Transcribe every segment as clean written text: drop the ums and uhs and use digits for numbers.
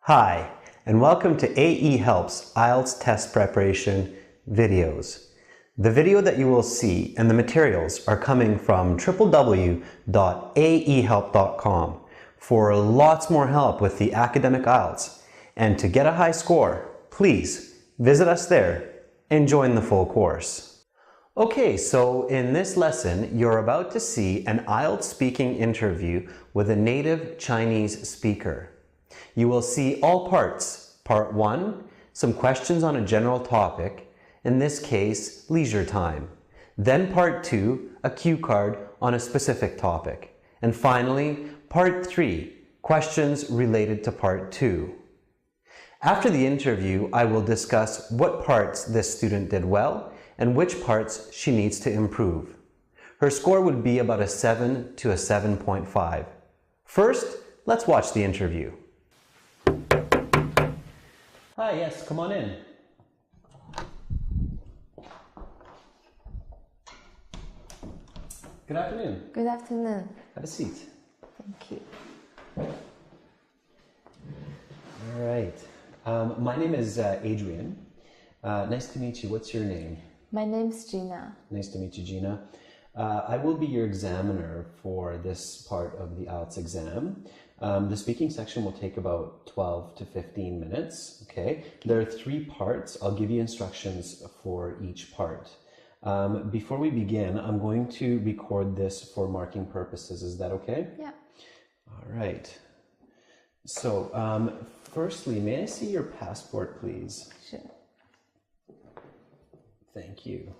Hi, and welcome to AE Help's IELTS test preparation videos. The video that you will see and the materials are coming from www.aehelp.com for lots more help with the academic IELTS. And to get a high score, please visit us there and join the full course. Okay, so in this lesson, you're about to see an IELTS speaking interview with a native Chinese speaker. You will see all parts. Part 1, some questions on a general topic, in this case, leisure time. Then Part 2, a cue card on a specific topic. And finally, Part 3, questions related to Part 2. After the interview, I will discuss what parts this student did well and which parts she needs to improve. Her score would be about a 7 to a 7.5. First, let's watch the interview. Hi, yes, come on in. Good afternoon. Good afternoon. Have a seat. Thank you. All right. My name is Adrian. Nice to meet you. What's your name? My name's Gina. Nice to meet you, Gina. I will be your examiner for this part of the IELTS exam. The speaking section will take about 12 to 15 minutes, okay? There are 3 parts. I'll give you instructions for each part. Before we begin, I'm going to record this for marking purposes. Is that okay? Yeah. All right. So, firstly, may I see your passport, please? Sure. Thank you.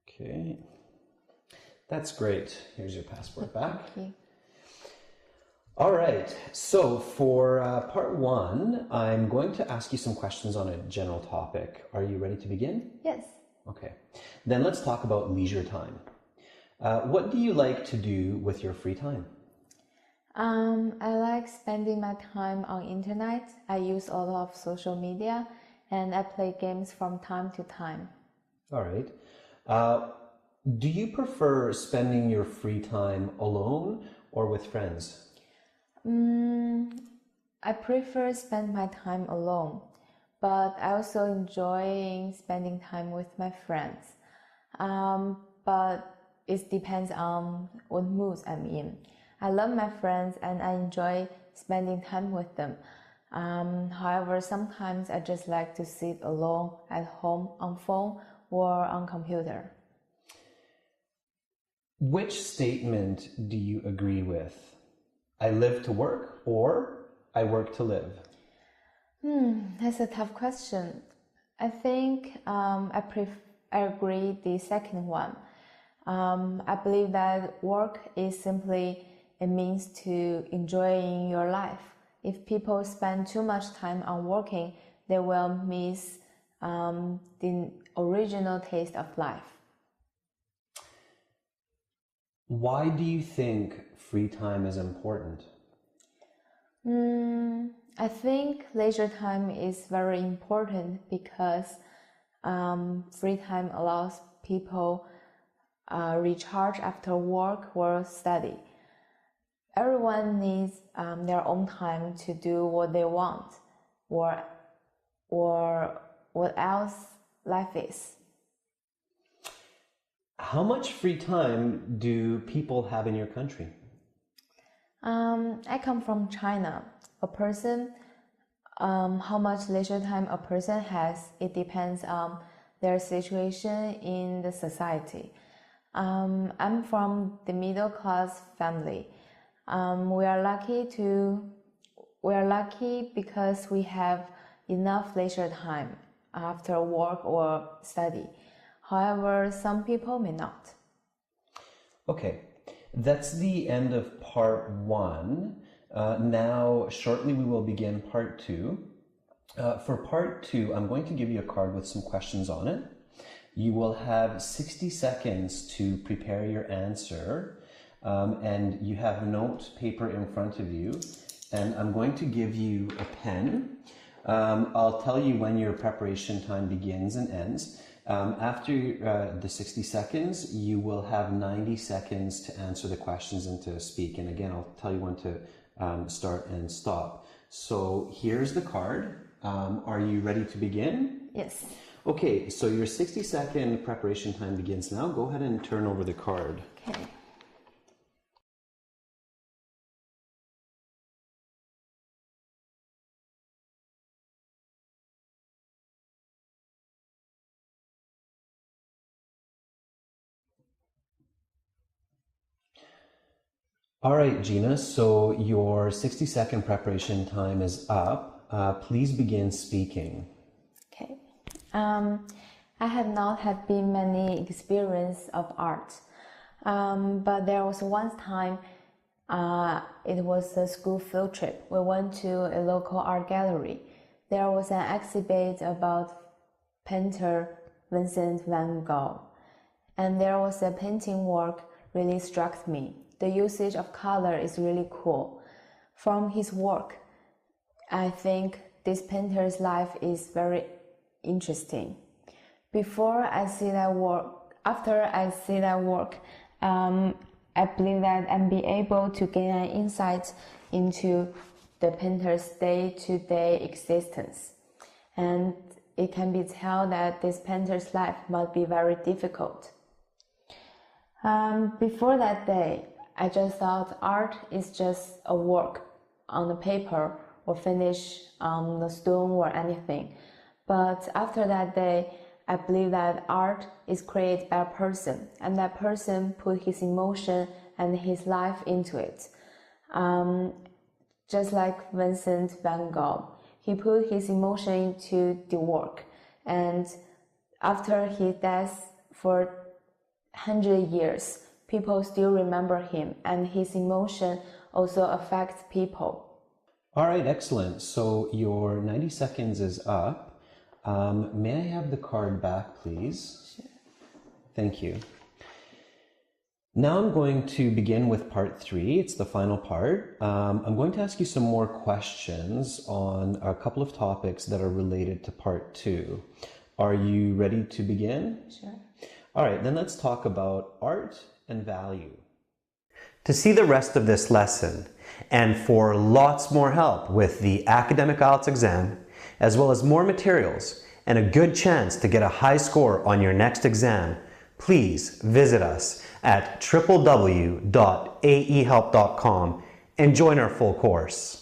Okay. That's great. Here's your passport back. Thank you. All right. So for part 1, I'm going to ask you some questions on a general topic. Are you ready to begin? Yes. Okay. Then let's talk about leisure time. What do you like to do with your free time? I like spending my time on internet. I use a lot of social media and I play games from time to time. All right. Do you prefer spending your free time alone or with friends? I prefer spend my time alone, but I also enjoy spending time with my friends. But it depends on what mood I'm in. I love my friends and I enjoy spending time with them. However, sometimes I just like to sit alone at home on phone or on computer. Which statement do you agree with? I live to work or I work to live? That's a tough question. I think I agree the second one. I believe that work is simply a means to enjoying your life. If people spend too much time on working, they will miss the original taste of life. Why do you think free time is important? I think leisure time is very important because free time allows people recharge after work or study. Everyone needs their own time to do what they want or what else life is. How much free time do people have in your country? I come from China. How much leisure time a person has, it depends on their situation in the society. I'm from the middle class family. We are lucky because we have enough leisure time after work or study. However, some people may not. Okay, that's the end of part 1. Now, shortly we will begin part 2. For part 2, I'm going to give you a card with some questions on it. You will have 60 seconds to prepare your answer, and you have note paper in front of you, and I'm going to give you a pen. I'll tell you when your preparation time begins and ends. After the 60 seconds, you will have 90 seconds to answer the questions and to speak. And again, I'll tell you when to start and stop. So here's the card. Are you ready to begin? Yes. Okay, so your 60-second preparation time begins now. Go ahead and turn over the card. Okay. All right, Gina, so your 60-second preparation time is up. Please begin speaking. Okay. I have not had been many experience of art, but there was one time. It was a school field trip. We went to a local art gallery. There was an exhibit about painter Vincent van Gogh, and there was a painting work really struck me. The usage of color is really cool. From his work, I think this painter's life is very interesting. Before I see that work, after I see that work, I believe that I'll be able to gain an insight into the painter's day-to-day existence. And it can be tell that this painter's life must be very difficult. Before that day, I just thought art is just a work on the paper or finish on the stone or anything. But after that day, I believe that art is created by a person, and that person put his emotion and his life into it. Just like Vincent van Gogh, he put his emotion into the work, and after his death for 100 years, people still remember him, and his emotion also affects people. All right, excellent. So your 90 seconds is up. May I have the card back, please? Sure. Thank you. Now I'm going to begin with part 3. It's the final part. I'm going to ask you some more questions on a couple of topics that are related to part 2. Are you ready to begin? Sure. All right, then let's talk about art and value. To see the rest of this lesson and for lots more help with the academic IELTS exam, as well as more materials and a good chance to get a high score on your next exam, please visit us at www.aehelp.com and join our full course.